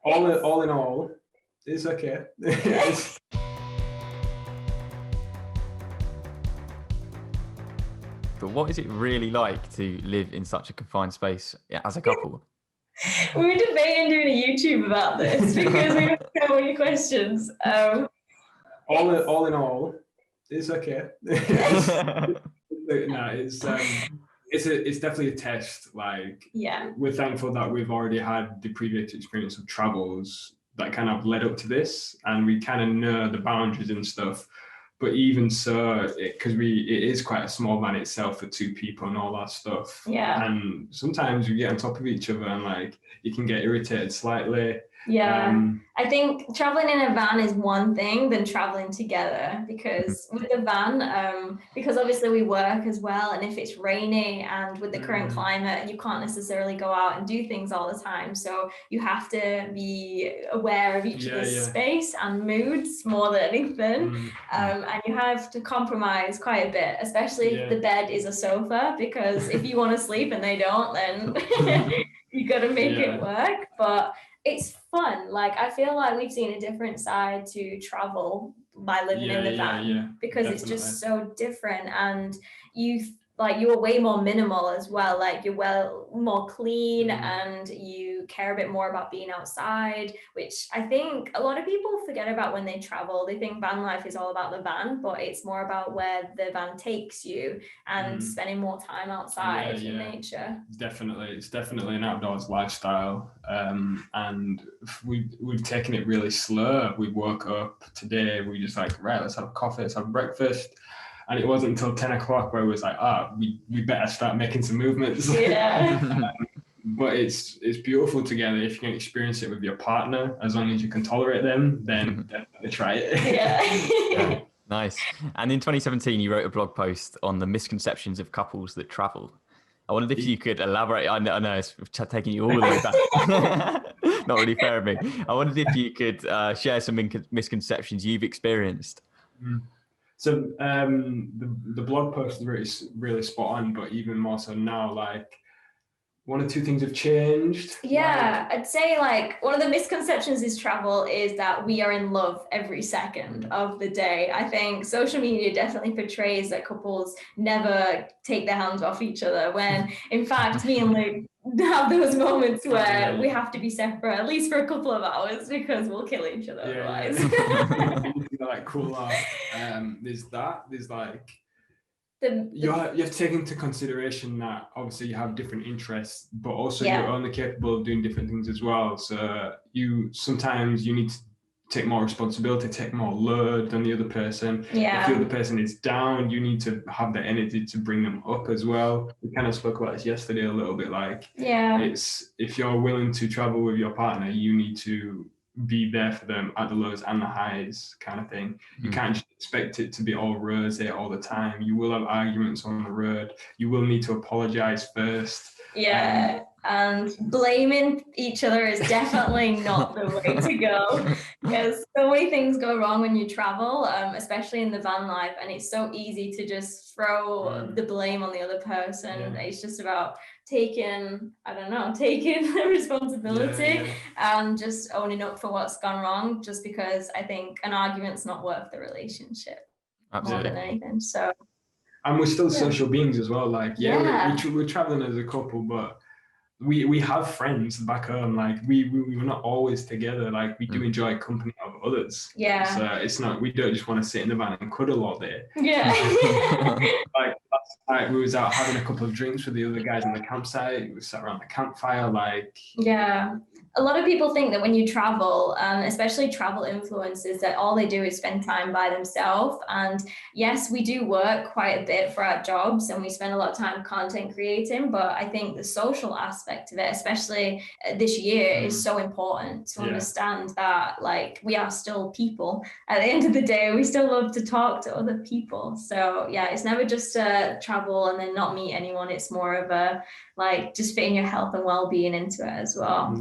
all in all, it's okay. But what is it really like to live in such a confined space as a couple? We were debating doing a YouTube about this because we have so many questions. All in all, it's okay. No, it's definitely a test. Like, Yeah, we're thankful that we've already had the previous experience of travels that kind of led up to this, and we kind of know the boundaries and stuff. But even so, because it is quite a small van itself for two people and all that stuff. Yeah. And sometimes we get on top of each other and like you can get irritated slightly. Yeah. I think traveling in a van is one thing than traveling together, because with the van, because obviously we work as well, and if it's rainy and with the current climate, you can't necessarily go out and do things all the time. So you have to be aware of each other's space and moods more than anything. And you have to compromise quite a bit, especially if the bed is a sofa, because if you want to sleep and they don't, then you got to make it work. But it's fun. Like, I feel like we've seen a different side to travel by living in the van, because definitely. It's just so different, and you're way more minimal as well. Like, you're more clean, and you care a bit more about being outside, which I think a lot of people forget about when they travel. They think van life is all about the van, but it's more about where the van takes you and spending more time outside in nature. It's definitely an outdoors lifestyle, and we've taken it really slow. We woke up today, we just like, right, let's have coffee, let's have breakfast. And it wasn't until 10 o'clock where it was like, we better start making some movements. Yeah. But it's beautiful together. If you can experience it with your partner, as long as you can tolerate them, then definitely try it. Yeah. Nice. And in 2017, you wrote a blog post on the misconceptions of couples that travel. I wondered if you could elaborate. I know it's taking you all the way back. Not really fair of me. I wondered if you could share some misconceptions you've experienced. So the blog post is really spot on, but even more so now, like, one or two things have changed. Yeah, I'd say like one of the misconceptions is travel is that we are in love every second of the day. I think social media definitely portrays that couples never take their hands off each other, when in fact me and Luke have those moments where we have to be separate at least for a couple of hours because we'll kill each other otherwise. Like, cool off. There's like, you have to take into consideration that obviously you have different interests, but also you're only capable of doing different things as well. So sometimes you need to take more responsibility, take more load than the other person. Yeah. If the other person is down, you need to have the energy to bring them up as well. We kind of spoke about this yesterday a little bit. Like, it's, if you're willing to travel with your partner, you need to be there for them at the lows and the highs, kind of thing. You can't just expect it to be all rosy all the time. You will have arguments on the road. You will need to apologize first. And blaming each other is definitely not the way to go, because so many things go wrong when you travel, especially in the van life, and it's so easy to just throw the blame on the other person. It's just about taking the responsibility and just owning up for what's gone wrong, just because I think an argument's not worth the relationship. Absolutely. More than anything. So, and we're still social beings as well. Like, we're traveling as a couple, but we have friends back home. Like, we were not always together. Like, we do enjoy company of others. So it's not, we don't just want to sit in the van and cuddle all day. Like, last night we was out having a couple of drinks with the other guys on the campsite. We sat around the campfire. Like, a lot of people think that when you travel, especially travel influencers, that all they do is spend time by themselves. And yes, we do work quite a bit for our jobs and we spend a lot of time content creating, but I think the social aspect of it, especially this year, is so important to understand that, like, we are still people. At the end of the day, we still love to talk to other people. So it's never just travel and then not meet anyone. It's more of a, like, just fitting your health and well-being into it as well.